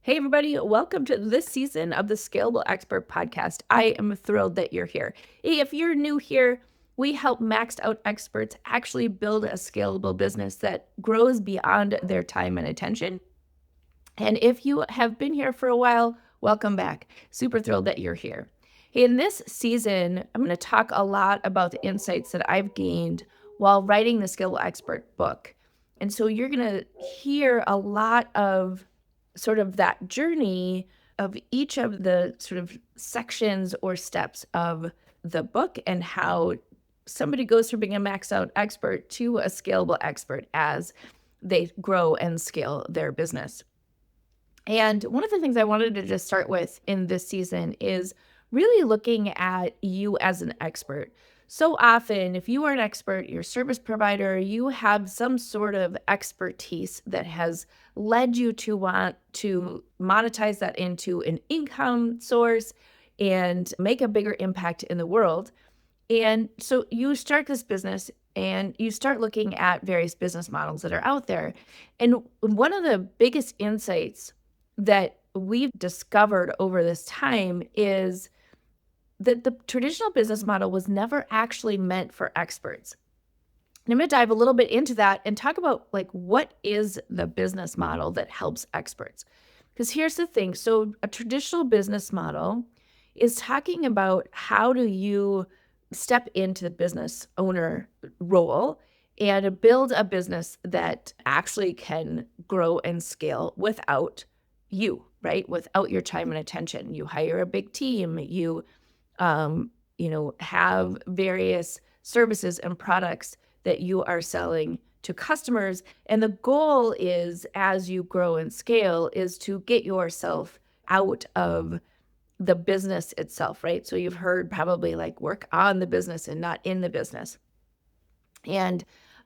Hey, everybody, welcome to this season of the Scalable Expert Podcast. I am thrilled that you're here. Hey, if you're new here, we help maxed out experts actually build a scalable business that grows beyond their time and attention. And if you have been here for a while, welcome back. Super thrilled that you're here. Hey, in this season, I'm going to talk a lot about the insights that I've gained while writing the Scalable Expert book. And so you're going to hear a lot of sort of that journey of each of the sort of sections or steps of the book and how somebody goes from being a maxed out expert to a scalable expert as they grow and scale their business. And one of the things I wanted to just start with in this season is really looking at you as an expert. So often, if you are an expert, you're a service provider, you have some sort of expertise that has led you to want to monetize that into an income source and make a bigger impact in the world. And so you start this business and you start looking at various business models that are out there. And one of the biggest insights that we've discovered over this time is that the traditional business model was never actually meant for experts. And I'm going to dive a little bit into that and talk about what is the business model that helps experts. Because here's the thing. So a traditional business model is talking about how do you step into the business owner role and build a business that actually can grow and scale without you, right? Without your time and attention. You hire a big team, have various services and products that you are selling to customers. And the goal is, as you grow and scale, is to get yourself out of the business itself, right? So you've heard probably work on the business and not in the business. And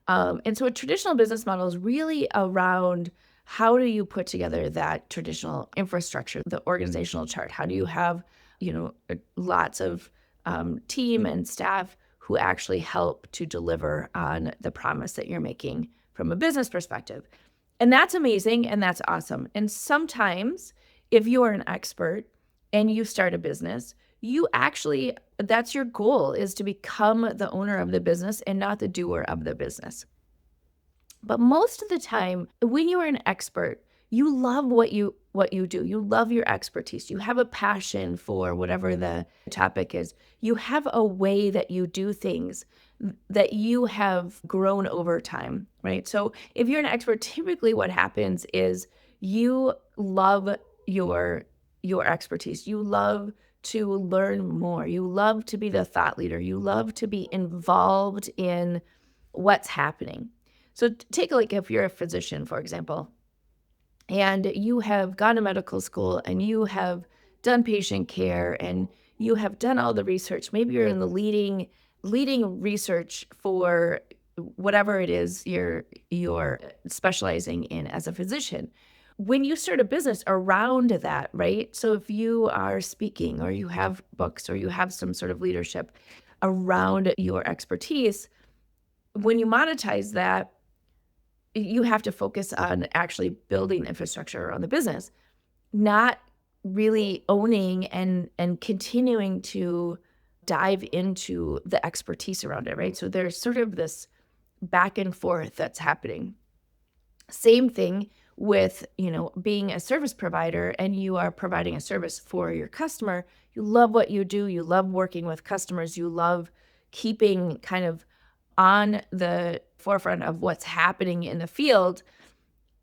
so a traditional business model is really around how do you put together that traditional infrastructure, the organizational chart? How do you have, lots of team and staff who actually help to deliver on the promise that you're making from a business perspective? And that's amazing and that's awesome. And sometimes if you are an expert and you start a business, that's your goal, is to become the owner of the business and not the doer of the business. But most of the time, when you are an expert, you love what you do. You love your expertise. You have a passion for whatever the topic is. You have a way that you do things that you have grown over time, right? So if you're an expert, typically what happens is you love your expertise. You love to learn more. You love to be the thought leader. You love to be involved in what's happening. So take if you're a physician, for example, and you have gone to medical school and you have done patient care and you have done all the research. Maybe you're in the leading research for whatever it is you're specializing in as a physician. When you start a business around that, right? So if you are speaking or you have books or you have some sort of leadership around your expertise, when you monetize that, you have to focus on actually building infrastructure around the business, not really owning and continuing to dive into the expertise around it, right? So there's sort of this back and forth that's happening. Same thing with, being a service provider and you are providing a service for your customer. You love what you do. You love working with customers. You love keeping kind of on the forefront of what's happening in the field.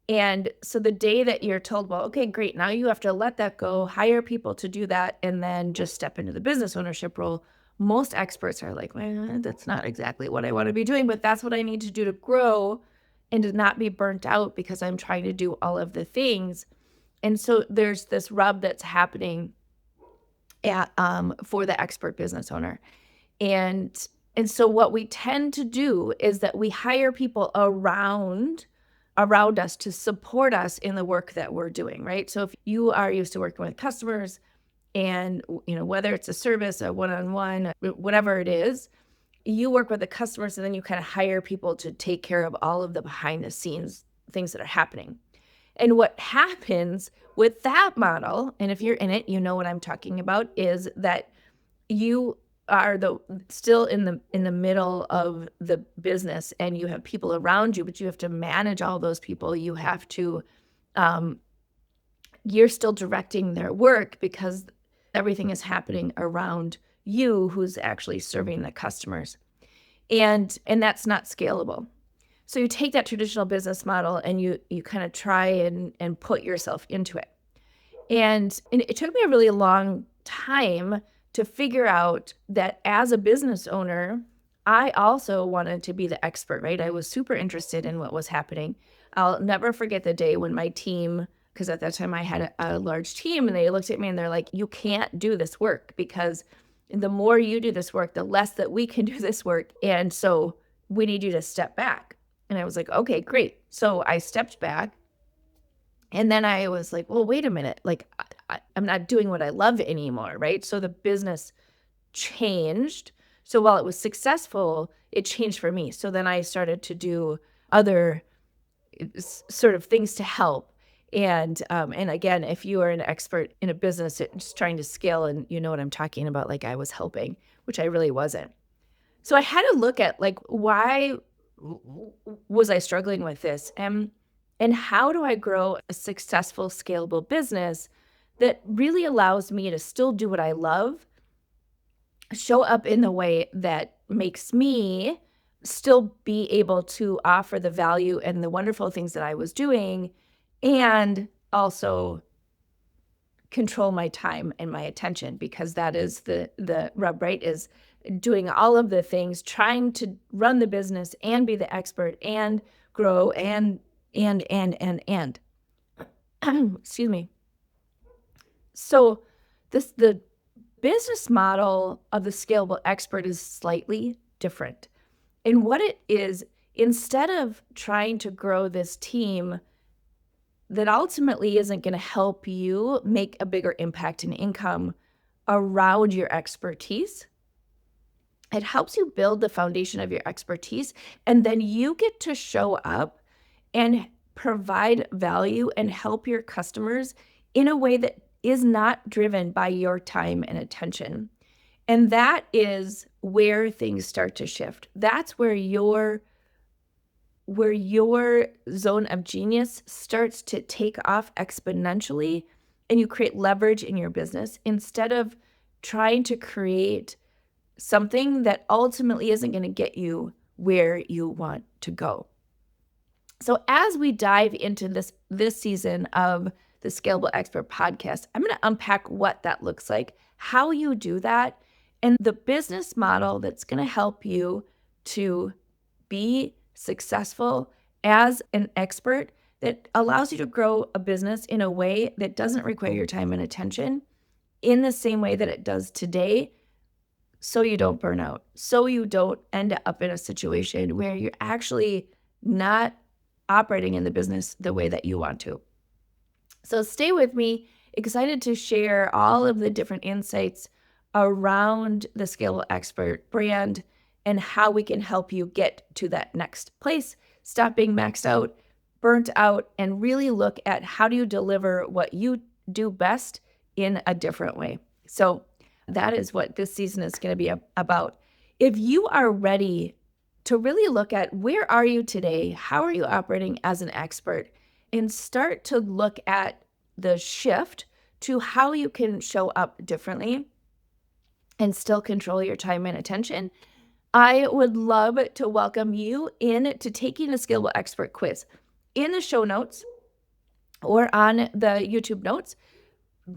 And so the day that you're told, well, okay, great, now you have to let that go, hire people to do that, and then just step into the business ownership role, most experts are like, well, that's not exactly what I want to be doing, but that's what I need to do to grow and to not be burnt out because I'm trying to do all of the things. And so there's this rub that's happening for the expert business owner. And so what we tend to do is that we hire people around us to support us in the work that we're doing, right? So if you are used to working with customers and, whether it's a service, a one-on-one, whatever it is, you work with the customers and then you kind of hire people to take care of all of the behind the scenes things that are happening. And what happens with that model, and if you're in it, you know what I'm talking about, is that you are still in the middle of the business, and you have people around you, but you have to manage all those people. You have to you're still directing their work because everything is happening around you who's actually serving the customers. And that's not scalable. So you take that traditional business model and you kind of try and put yourself into it. And it took me a really long time to figure out that as a business owner, I also wanted to be the expert, right? I was super interested in what was happening. I'll never forget the day when my team, because at that time I had a large team, and they looked at me and they're like, you can't do this work because the more you do this work, the less that we can do this work. And so we need you to step back. And I was like, okay, great. So I stepped back. And then I was like, well, wait a minute. Like, I'm not doing what I love anymore, right? So the business changed. So while it was successful, it changed for me. So then I started to do other sort of things to help. And again, if you are an expert in a business, it's trying to scale, and you know what I'm talking about, like I was helping, which I really wasn't. So I had to look at like, why was I struggling with this? And how do I grow a successful, scalable business that really allows me to still do what I love, show up in the way that makes me still be able to offer the value and the wonderful things that I was doing, and also control my time and my attention, because that is the rub, right? Is doing all of the things, trying to run the business and be the expert and grow and excuse me. So the business model of the scalable expert is slightly different. And what it is, instead of trying to grow this team that ultimately isn't going to help you make a bigger impact in income around your expertise, it helps you build the foundation of your expertise, and then you get to show up and provide value and help your customers in a way that is not driven by your time and attention. And that is where things start to shift. That's where your zone of genius starts to take off exponentially, and you create leverage in your business instead of trying to create something that ultimately isn't going to get you where you want to go. So as we dive into this season of the Scalable Expert podcast, I'm going to unpack what that looks like, how you do that, and the business model that's going to help you to be successful as an expert that allows you to grow a business in a way that doesn't require your time and attention in the same way that it does today, so you don't burn out, so you don't end up in a situation where you're actually not operating in the business the way that you want to. So stay with me. Excited to share all of the different insights around the Scalable Expert brand and how we can help you get to that next place, stop being maxed out, burnt out, and really look at how do you deliver what you do best in a different way. So that is what this season is going to be about. If you are ready to really look at where are you today, how are you operating as an expert, and start to look at the shift to how you can show up differently and still control your time and attention, I would love to welcome you in to taking the Scalable Expert quiz. In the show notes or on the YouTube notes,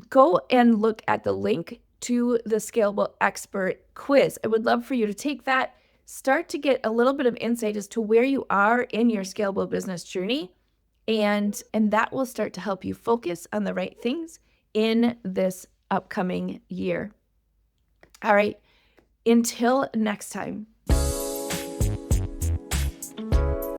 go and look at the link to the Scalable Expert quiz. I would love for you to take that, start to get a little bit of insight as to where you are in your scalable business journey, and that will start to help you focus on the right things in this upcoming year. All right, until next time.